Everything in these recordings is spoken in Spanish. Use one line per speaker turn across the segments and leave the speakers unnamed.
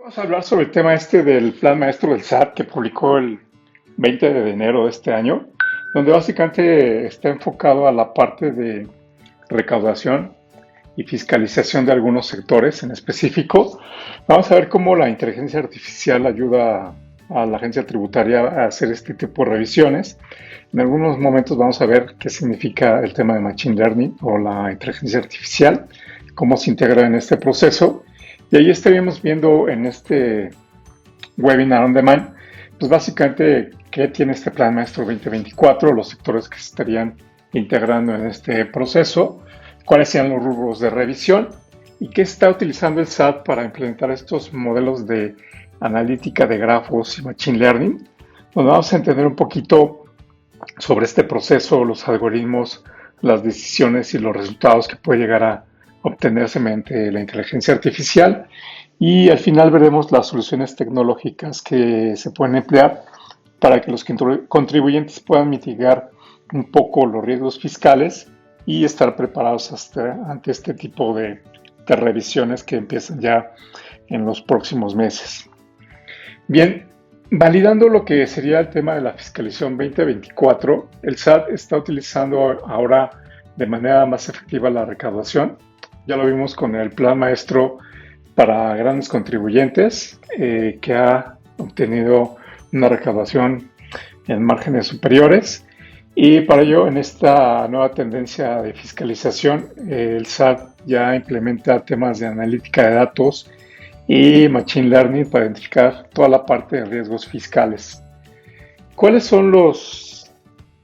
Vamos a hablar sobre el tema este del Plan Maestro del SAT que publicó el 20 de enero de este año, donde básicamente está enfocado a la parte de recaudación y fiscalización de algunos sectores en específico. Vamos a ver cómo la inteligencia artificial ayuda a la agencia tributaria a hacer este tipo de revisiones. En algunos momentos vamos a ver qué significa el tema de Machine Learning o la inteligencia artificial, cómo se integra en este proceso. Y ahí estaríamos viendo en este webinar on demand, pues básicamente qué tiene este Plan Maestro 2024, los sectores que se estarían integrando en este proceso, cuáles sean los rubros de revisión y qué está utilizando el SAT para implementar estos modelos de analítica de grafos y machine learning, donde vamos a entender un poquito sobre este proceso, los algoritmos, las decisiones y los resultados que puede llegar a obtenerse mediante la inteligencia artificial. Y al final veremos las soluciones tecnológicas que se pueden emplear para que los contribuyentes puedan mitigar un poco los riesgos fiscales y estar preparados ante este tipo de revisiones que empiezan ya en los próximos meses. Bien, validando lo que sería el tema de la fiscalización 2024, el SAT está utilizando ahora de manera más efectiva la recaudación. Ya lo vimos con el Plan Maestro para grandes contribuyentes, que ha obtenido una recaudación en márgenes superiores. Y para ello, en esta nueva tendencia de fiscalización, el SAT ya implementa temas de analítica de datos y Machine Learning para identificar toda la parte de riesgos fiscales. ¿Cuáles son los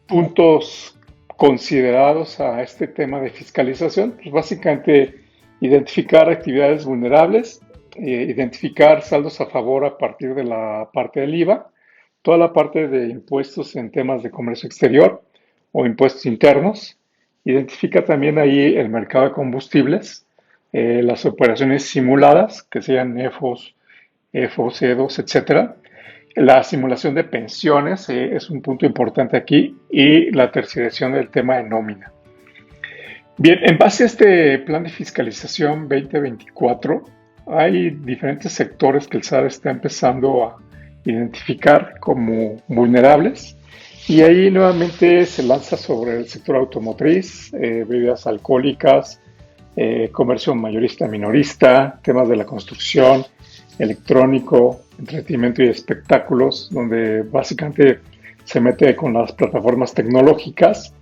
puntos considerados a este tema de fiscalización? Pues básicamente identificar actividades vulnerables, identificar saldos a favor a partir de la parte del IVA, toda la parte de impuestos en temas de comercio exterior o impuestos internos. Identifica también ahí el mercado de combustibles, las operaciones simuladas, que sean EFOS, EDOS, etcétera. La simulación de pensiones es un punto importante aquí y la tercerización del tema de nómina. Bien, en base a este plan de fiscalización 2024, hay diferentes sectores que el SAT está empezando a identificar como vulnerables y ahí nuevamente se lanza sobre el sector automotriz, bebidas alcohólicas, comercio mayorista minorista, temas de la construcción, electrónico, entretenimiento y espectáculos, donde básicamente se mete con las plataformas tecnológicas,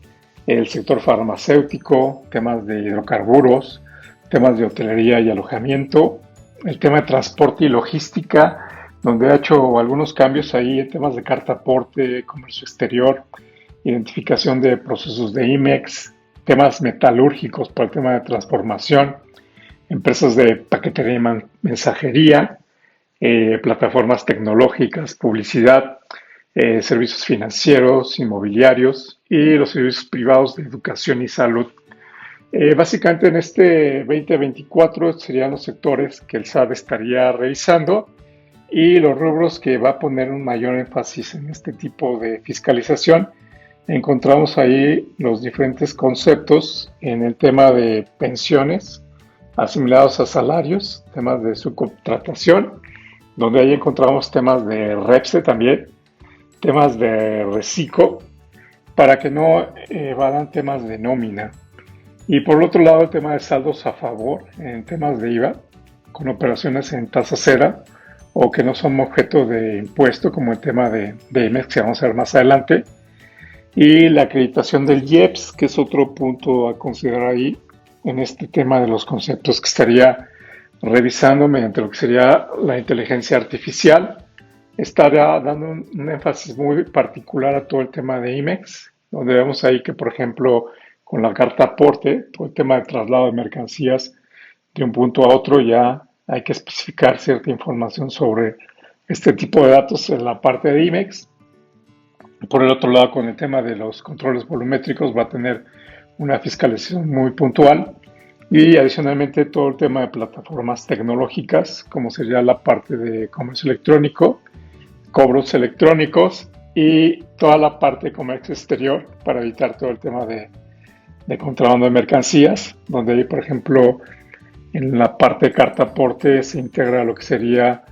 el sector farmacéutico, temas de hidrocarburos, temas de hotelería y alojamiento, el tema de transporte y logística, donde ha hecho algunos cambios ahí en temas de carta aporte, comercio exterior, identificación de procesos de IMEX, temas metalúrgicos para el tema de transformación, empresas de paquetería y mensajería, plataformas tecnológicas, publicidad, servicios financieros, inmobiliarios y los servicios privados de educación y salud. Básicamente en este 2024 serían los sectores que el SAT estaría revisando y los rubros que va a poner un mayor énfasis en este tipo de fiscalización. Encontramos ahí los diferentes conceptos en el tema de pensiones asimilados a salarios, temas de subcontratación, donde ahí encontramos temas de REPSE también, temas de reciclo, para que no evadan temas de nómina. Y por el otro lado, el tema de saldos a favor en temas de IVA, con operaciones en tasa cero o que no son objeto de impuesto, como el tema de IMEX, que vamos a ver más adelante. Y la acreditación del IEPS, que es otro punto a considerar ahí en este tema de los conceptos que estaría revisando mediante lo que sería la inteligencia artificial. Estará dando un énfasis muy particular a todo el tema de IMEX, donde vemos ahí que, por ejemplo, con la carta aporte, todo el tema de traslado de mercancías de un punto a otro, ya hay que especificar cierta información sobre este tipo de datos en la parte de IMEX. Por el otro lado, con el tema de los controles volumétricos, va a tener una fiscalización muy puntual. Y adicionalmente todo el tema de plataformas tecnológicas, como sería la parte de comercio electrónico, cobros electrónicos y toda la parte de comercio exterior para evitar todo el tema de contrabando de mercancías, donde ahí, por ejemplo, en la parte de carta aporte se integra lo que sería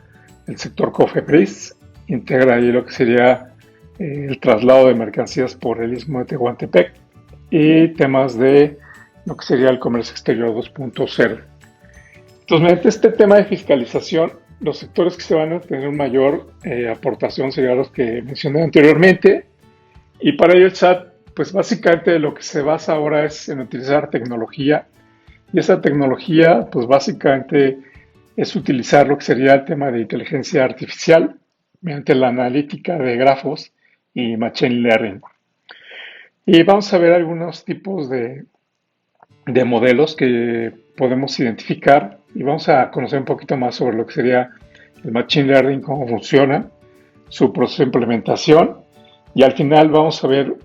el sector Cofepris, integra ahí lo que sería el traslado de mercancías por el Istmo de Tehuantepec y temas de lo que sería el comercio exterior 2.0. Entonces, mediante este tema de fiscalización, los sectores que se van a tener mayor aportación serían los que mencioné anteriormente, y para ello el SAT, pues básicamente lo que se basa ahora es en utilizar tecnología, y esa tecnología, pues básicamente es utilizar lo que sería el tema de inteligencia artificial mediante la analítica de grafos y machine learning. Y vamos a ver algunos tipos de modelos que podemos identificar y vamos a conocer un poquito más sobre lo que sería el machine learning, cómo funciona, su proceso de implementación, y al final vamos a ver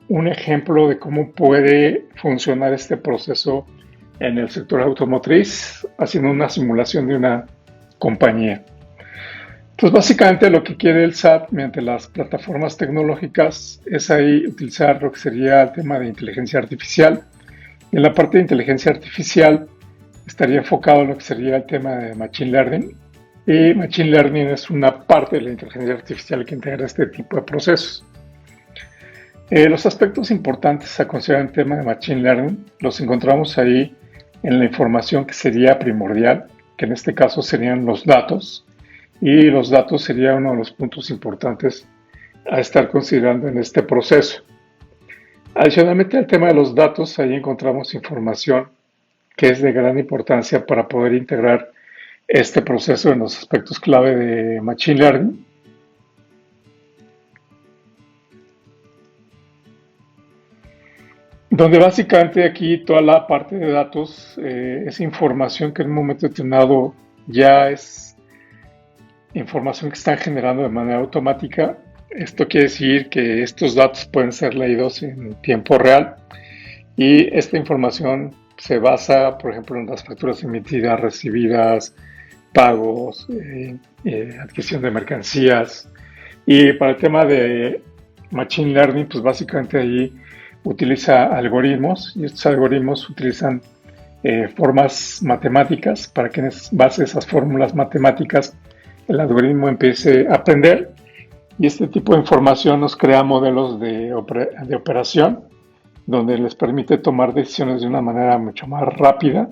un ejemplo de cómo puede funcionar este proceso en el sector automotriz, haciendo una simulación de una compañía. Entonces, básicamente lo que quiere el SAT mediante las plataformas tecnológicas es ahí utilizar lo que sería el tema de inteligencia artificial. Y en la parte de inteligencia artificial estaría enfocado en lo que sería el tema de Machine Learning. Y Machine Learning es una parte de la inteligencia artificial que integra este tipo de procesos. Los aspectos importantes a considerar en el tema de Machine Learning los encontramos ahí en la información que sería primordial, que en este caso serían los datos. Y los datos sería uno de los puntos importantes a estar considerando en este proceso. Adicionalmente al tema de los datos, ahí encontramos información que es de gran importancia para poder integrar este proceso en los aspectos clave de Machine Learning. Donde básicamente aquí toda la parte de datos es información que en un momento determinado ya es información que están generando de manera automática. Esto quiere decir que estos datos pueden ser leídos en tiempo real y esta información se basa, por ejemplo, en las facturas emitidas, recibidas, pagos, adquisición de mercancías. Y para el tema de Machine Learning, pues básicamente ahí utiliza algoritmos y estos algoritmos utilizan formas matemáticas para que en base a esas fórmulas matemáticas el algoritmo empiece a aprender, y este tipo de información nos crea modelos de operación donde les permite tomar decisiones de una manera mucho más rápida.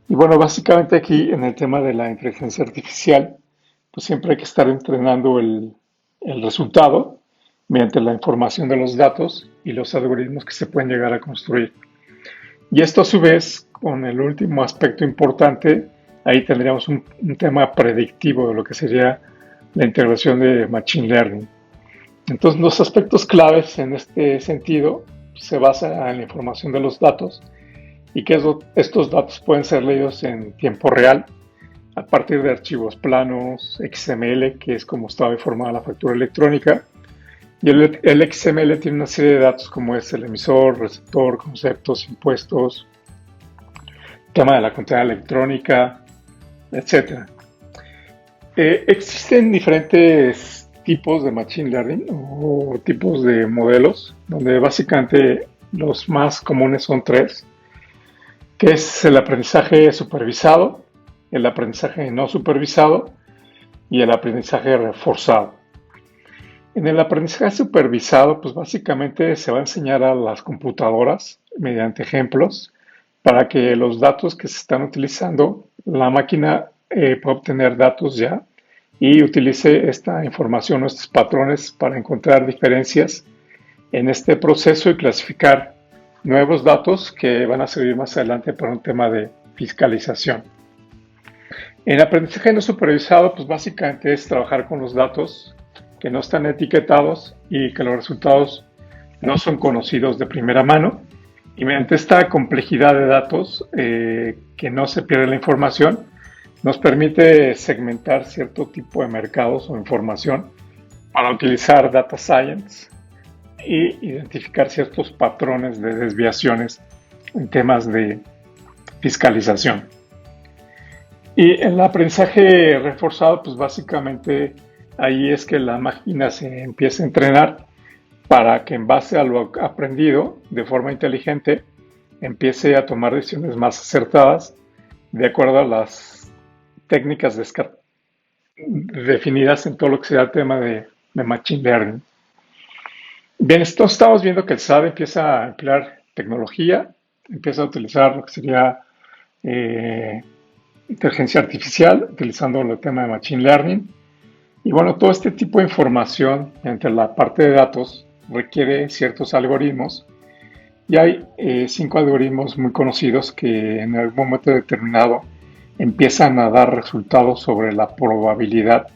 Y bueno, básicamente aquí en el tema de la inteligencia artificial, pues siempre hay que estar entrenando el resultado mediante la información de los datos y los algoritmos que se pueden llegar a construir. Y esto a su vez, con el último aspecto importante, ahí tendríamos un tema predictivo de lo que sería la integración de Machine Learning. Entonces, los aspectos claves en este sentido se basan en la información de los datos y que estos datos pueden ser leídos en tiempo real a partir de archivos planos, XML, que es como está formada la factura electrónica. Y el XML tiene una serie de datos como es el emisor, receptor, conceptos, impuestos, tema de la contabilidad electrónica, etc. Existen diferentes tipos de Machine Learning o tipos de modelos, donde básicamente los más comunes son tres, que es el aprendizaje supervisado, el aprendizaje no supervisado y el aprendizaje reforzado. En el aprendizaje supervisado, pues básicamente se va a enseñar a las computadoras mediante ejemplos para que los datos que se están utilizando, la máquina pueda obtener datos ya y utilice esta información o estos patrones para encontrar diferencias en este proceso y clasificar nuevos datos que van a servir más adelante para un tema de fiscalización. En aprendizaje no supervisado, pues básicamente es trabajar con los datos que no están etiquetados y que los resultados no son conocidos de primera mano. Y mediante esta complejidad de datos, que no se pierde la información, nos permite segmentar cierto tipo de mercados o información para utilizar data science e identificar ciertos patrones de desviaciones en temas de fiscalización. Y el aprendizaje reforzado, pues básicamente ahí es que la máquina se empieza a entrenar para que en base a lo aprendido de forma inteligente empiece a tomar decisiones más acertadas de acuerdo a las técnicas definidas en todo lo que sea el tema de Machine Learning. Bien, esto estamos viendo que el SAT empieza a emplear tecnología, empieza a utilizar lo que sería eh, inteligencia artificial, utilizando el tema de Machine Learning. Y bueno, todo este tipo de información entre la parte de datos requiere ciertos algoritmos y hay 5 algoritmos muy conocidos que en algún momento determinado empiezan a dar resultados sobre la probabilidad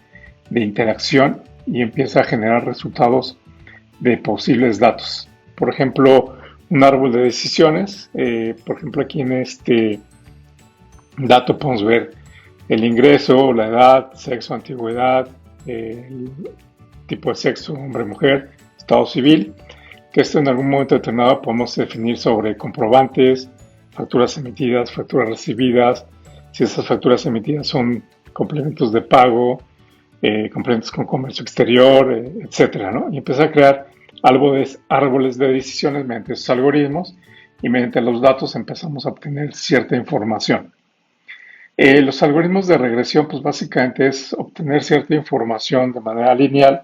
de interacción y empieza a generar resultados de posibles datos. Por ejemplo, un árbol de decisiones. Por ejemplo, aquí en este dato podemos ver el ingreso, la edad, sexo, antigüedad, el tipo de sexo, hombre, mujer, estado civil, que esto en algún momento determinado podemos definir sobre comprobantes, facturas emitidas, facturas recibidas, si esas facturas emitidas son complementos de pago, complementos con comercio exterior, etcétera, ¿no? Y empieza a crear árboles de decisiones mediante esos algoritmos y mediante los datos empezamos a obtener cierta información. Los algoritmos de regresión, pues básicamente es obtener cierta información de manera lineal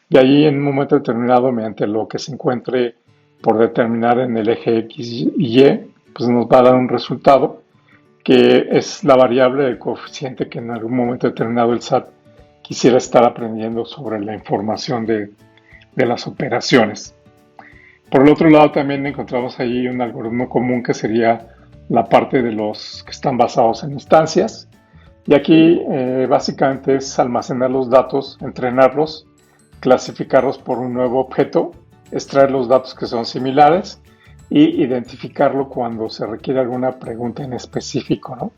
y ahí en un momento determinado, mediante lo que se encuentre por determinar en el eje X y Y, pues nos va a dar un resultado que es la variable del coeficiente que en algún momento determinado el SAT quisiera estar aprendiendo sobre la información de las operaciones. Por el otro lado, también encontramos ahí un algoritmo común que sería la parte de los que están basados en instancias. Y aquí básicamente es almacenar los datos, entrenarlos, clasificarlos por un nuevo objeto, extraer los datos que son similares y identificarlo cuando se requiere alguna pregunta en específico, ¿no?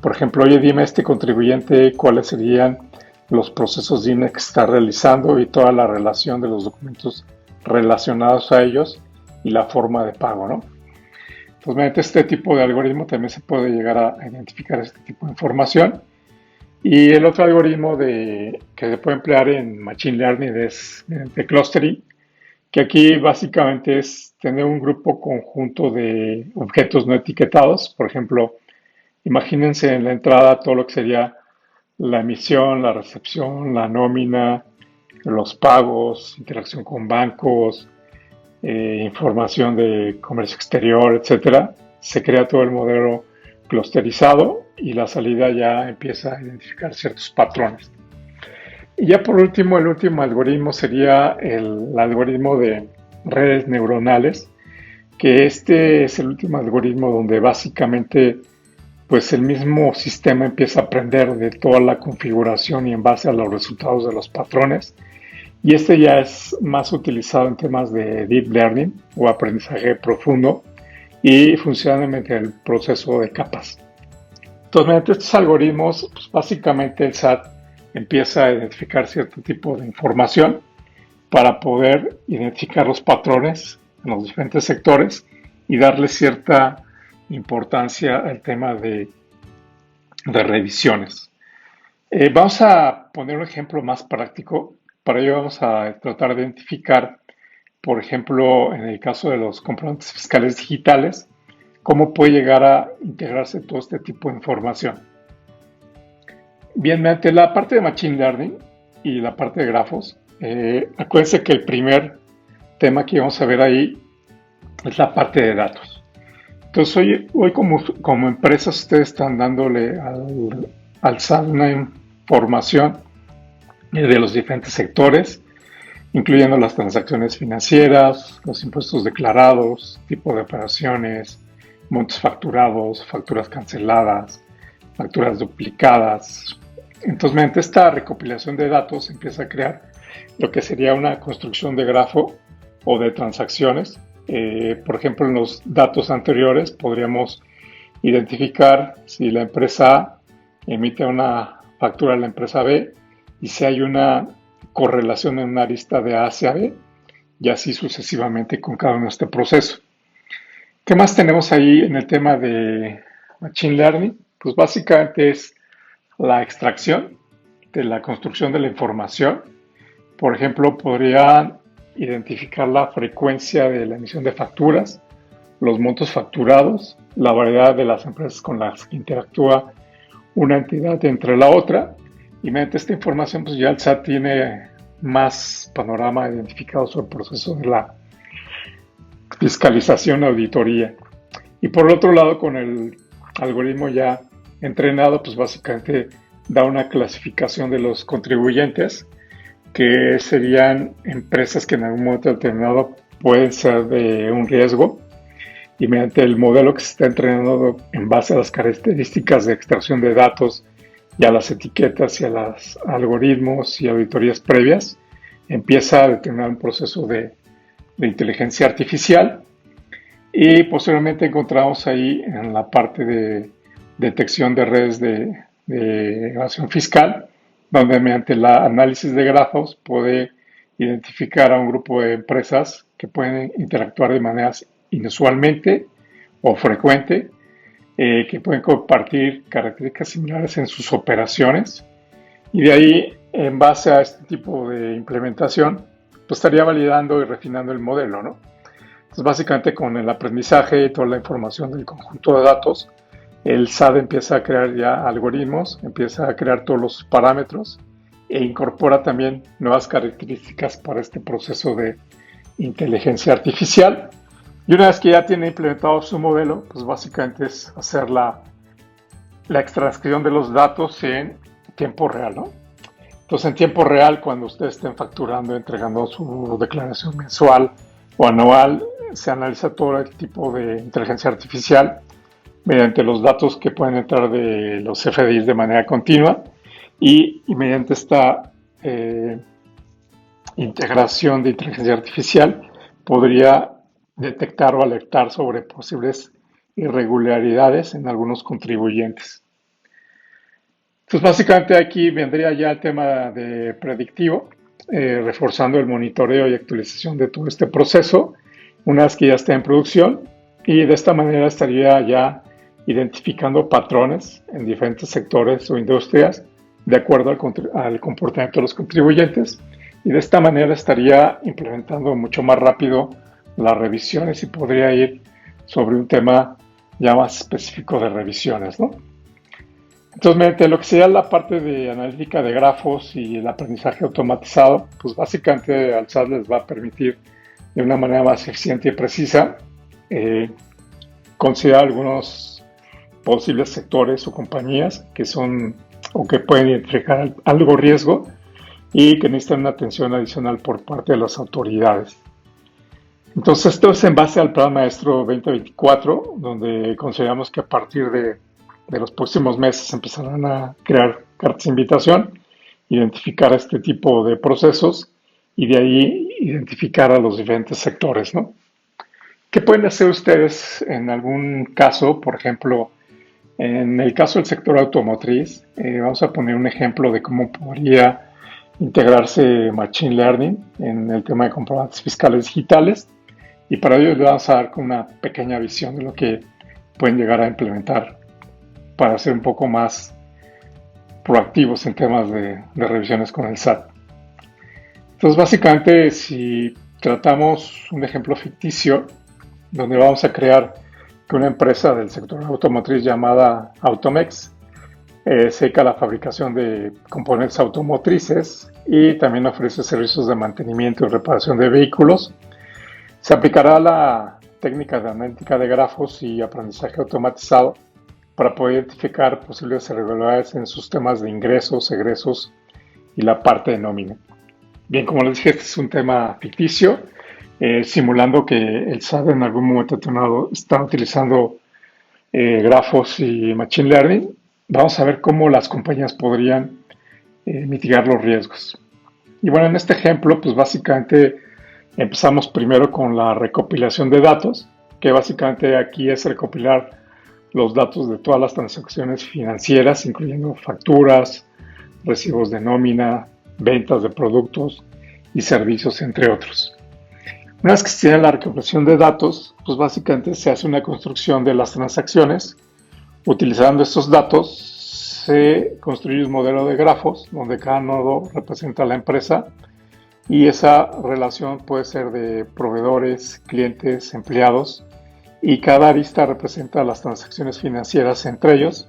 Por ejemplo, oye, dime este contribuyente cuáles serían los procesos DINE que está realizando y toda la relación de los documentos relacionados a ellos y la forma de pago, ¿no? Pues mediante este tipo de algoritmo también se puede llegar a identificar este tipo de información. Y el otro algoritmo que se puede emplear en Machine Learning es mediante clustering, que aquí básicamente es tener un grupo conjunto de objetos no etiquetados. Por ejemplo, imagínense en la entrada todo lo que sería la emisión, la recepción, la nómina, los pagos, interacción con bancos, información de comercio exterior, etcétera. Se crea todo el modelo clusterizado y la salida ya empieza a identificar ciertos patrones. Y ya por último, el último algoritmo sería el algoritmo de redes neuronales, que este es el último algoritmo donde básicamente pues el mismo sistema empieza a aprender de toda la configuración y en base a los resultados de los patrones. Y este ya es más utilizado en temas de deep learning o aprendizaje profundo y funciona mediante el proceso de capas. Entonces, mediante estos algoritmos, pues básicamente el SAT empieza a identificar cierto tipo de información para poder identificar los patrones en los diferentes sectores y darle cierta importancia al tema de revisiones. Vamos a poner un ejemplo más práctico. Para ello vamos a tratar de identificar, por ejemplo, en el caso de los comprobantes fiscales digitales, cómo puede llegar a integrarse todo este tipo de información. Bien, mediante la parte de Machine Learning y la parte de grafos, acuérdense que el primer tema que vamos a ver ahí es la parte de datos. Entonces hoy como empresas ustedes están dándole al SAT una información de los diferentes sectores, incluyendo las transacciones financieras, los impuestos declarados, tipo de operaciones, montos facturados, facturas canceladas, facturas duplicadas. Entonces, mediante esta recopilación de datos empieza a crear lo que sería una construcción de grafo o de transacciones. Por ejemplo, en los datos anteriores podríamos identificar si la empresa A emite una factura a la empresa B y si hay una correlación en una lista de A hacia B y así sucesivamente con cada uno de este proceso. ¿Qué más tenemos ahí en el tema de Machine Learning? Pues básicamente es la extracción de la construcción de la información. Por ejemplo, podría identificar la frecuencia de la emisión de facturas, los montos facturados, la variedad de las empresas con las que interactúa una entidad entre la otra y mediante esta información pues ya el SAT tiene más panorama identificado sobre el proceso de la fiscalización, auditoría. Y por otro lado, con el algoritmo ya entrenado, pues básicamente da una clasificación de los contribuyentes, que serían empresas que en algún momento determinado pueden ser de un riesgo, y mediante el modelo que se está entrenando en base a las características de extracción de datos y a las etiquetas y a los algoritmos y auditorías previas, empieza a determinar un proceso de inteligencia artificial, y posteriormente encontramos ahí en la parte de detección de redes de evasión fiscal, donde mediante el análisis de grafos puede identificar a un grupo de empresas que pueden interactuar de maneras inusualmente o frecuente, que pueden compartir características similares en sus operaciones, y de ahí, en base a este tipo de implementación, pues estaría validando y refinando el modelo, ¿no? Entonces, básicamente con el aprendizaje y toda la información del conjunto de datos, el SAT empieza a crear ya algoritmos, empieza a crear todos los parámetros e incorpora también nuevas características para este proceso de inteligencia artificial. Y una vez que ya tiene implementado su modelo, pues básicamente es hacer la extracción de los datos en tiempo real, ¿no? Entonces, en tiempo real, cuando ustedes estén facturando, entregando su declaración mensual o anual, se analiza todo el tipo de inteligencia artificial mediante los datos que pueden entrar de los FDIs de manera continua, y mediante esta integración de inteligencia artificial podría detectar o alertar sobre posibles irregularidades en algunos contribuyentes. Entonces, básicamente aquí vendría ya el tema de predictivo, reforzando el monitoreo y actualización de todo este proceso una vez que ya esté en producción, y de esta manera estaría ya identificando patrones en diferentes sectores o industrias de acuerdo al comportamiento de los contribuyentes, y de esta manera estaría implementando mucho más rápido las revisiones y podría ir sobre un tema ya más específico de revisiones, ¿no? Entonces, mediante lo que sería la parte de analítica de grafos y el aprendizaje automatizado, pues básicamente al SAT les va a permitir de una manera más eficiente y precisa considerar algunos posibles sectores o compañías que son o que pueden identificar algo riesgo y que necesitan una atención adicional por parte de las autoridades. Entonces, esto es en base al Plan Maestro 2024, donde consideramos que a partir de los próximos meses empezarán a crear cartas de invitación, identificar este tipo de procesos y de ahí identificar a los diferentes sectores, ¿no? ¿Qué pueden hacer ustedes en algún caso? Por ejemplo, en el caso del sector automotriz, vamos a poner un ejemplo de cómo podría integrarse Machine Learning en el tema de comprobantes fiscales digitales, y para ello les vamos a dar una pequeña visión de lo que pueden llegar a implementar para ser un poco más proactivos en temas de revisiones con el SAT. Entonces, básicamente, si tratamos un ejemplo ficticio, donde vamos a crear que una empresa del sector automotriz llamada Automex se dedica a la fabricación de componentes automotrices y también ofrece servicios de mantenimiento y reparación de vehículos, se aplicará la técnica de analítica de grafos y aprendizaje automatizado para poder identificar posibles irregularidades en sus temas de ingresos, egresos y la parte de nómina. Bien, como les dije, este es un tema ficticio, simulando que el SAT en algún momento determinado está utilizando grafos y Machine Learning. Vamos a ver cómo las compañías podrían mitigar los riesgos. Y bueno, en este ejemplo, pues básicamente empezamos primero con la recopilación de datos, que básicamente aquí es recopilar los datos de todas las transacciones financieras, incluyendo facturas, recibos de nómina, ventas de productos y servicios, entre otros. Una vez que se tiene la recopilación de datos, pues básicamente se hace una construcción de las transacciones. Utilizando estos datos, se construye un modelo de grafos donde cada nodo representa a la empresa, y esa relación puede ser de proveedores, clientes, empleados, y cada arista representa las transacciones financieras entre ellos,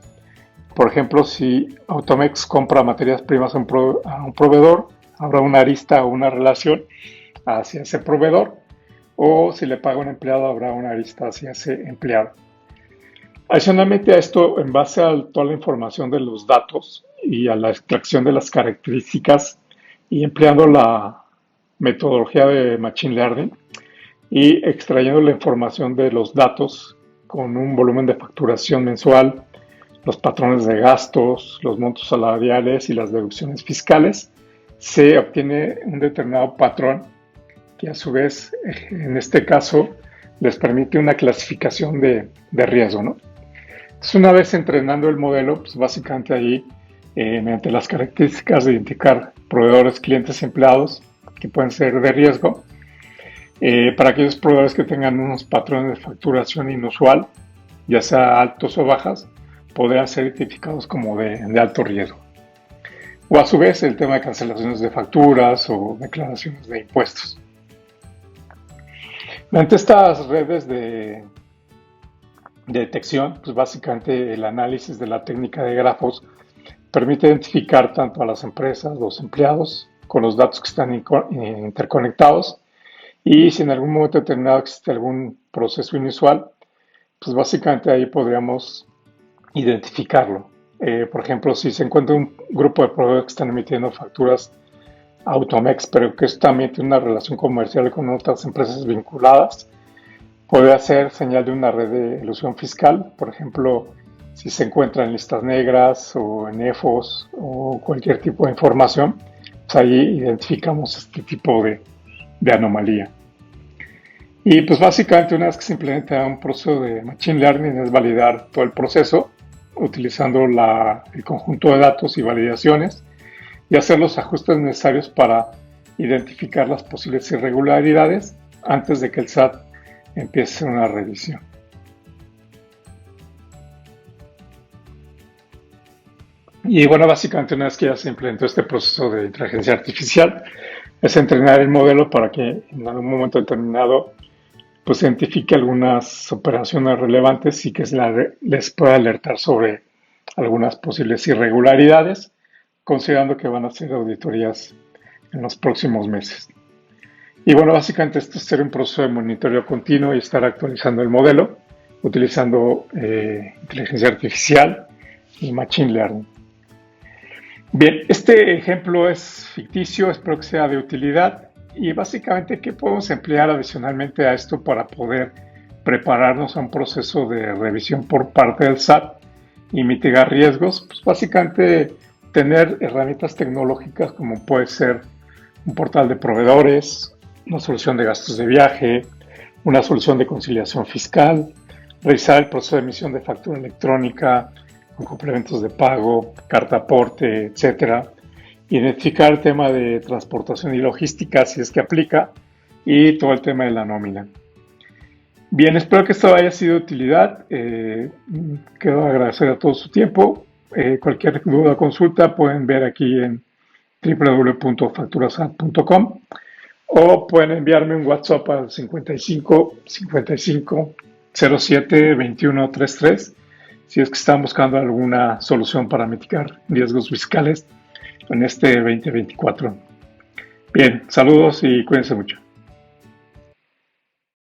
Por ejemplo, si Automex compra materias primas a un proveedor, habrá una arista o una relación hacia ese proveedor, o si le paga a un empleado, habrá una arista hacia ese empleado. Adicionalmente a esto, en base a toda la información de los datos y a la extracción de las características y empleando la metodología de Machine Learning y extrayendo la información de los datos con un volumen de facturación mensual, los patrones de gastos, los montos salariales y las deducciones fiscales, se obtiene un determinado patrón que a su vez, en este caso, les permite una clasificación de riesgo, ¿no? Entonces, una vez entrenando el modelo, pues básicamente ahí, mediante las características de identificar proveedores, clientes y empleados que pueden ser de riesgo, para aquellos proveedores que tengan unos patrones de facturación inusual, ya sea altos o bajas, podrán ser identificados como de alto riesgo. O a su vez el tema de cancelaciones de facturas o declaraciones de impuestos. Mediante estas redes de detección, pues básicamente el análisis de la técnica de grafos permite identificar tanto a las empresas, los empleados, con los datos que están interconectados, y si en algún momento determinado existe algún proceso inusual, pues básicamente ahí podríamos identificarlo. Por ejemplo, si se encuentra un grupo de proveedores que están emitiendo facturas a Automex, pero que esto también tiene una relación comercial con otras empresas vinculadas, puede ser señal de una red de elusión fiscal. Por ejemplo, si se encuentra en listas negras o en EFOS o cualquier tipo de información, pues ahí identificamos este tipo de anomalía. Y pues básicamente una vez que se implementa un proceso de Machine Learning es validar todo el proceso utilizando el conjunto de datos y validaciones y hacer los ajustes necesarios para identificar las posibles irregularidades antes de que el SAT empiece una revisión. Y bueno, básicamente una vez que ya se implementó este proceso de inteligencia artificial, es entrenar el modelo para que en algún momento determinado pues identifique algunas operaciones relevantes y que les pueda alertar sobre algunas posibles irregularidades, considerando que van a ser auditorías en los próximos meses. Y bueno, básicamente esto es ser un proceso de monitoreo continuo y estar actualizando el modelo utilizando inteligencia artificial y Machine Learning. Bien, este ejemplo es ficticio, espero que sea de utilidad. Y básicamente, ¿qué podemos emplear adicionalmente a esto para poder prepararnos a un proceso de revisión por parte del SAT y mitigar riesgos? Pues básicamente tener herramientas tecnológicas como puede ser un portal de proveedores, una solución de gastos de viaje, una solución de conciliación fiscal, revisar el proceso de emisión de factura electrónica con complementos de pago, carta aporte, etcétera. Identificar el tema de transportación y logística si es que aplica y todo el tema de la nómina. Bien, espero que esto haya sido de utilidad. Quiero agradecer a todo su tiempo. Cualquier duda o consulta pueden ver aquí en www.facturasat.com o pueden enviarme un WhatsApp al 55 55 07 21 33 si es que están buscando alguna solución para mitigar riesgos fiscales en este 2024. Bien, saludos y cuídense mucho.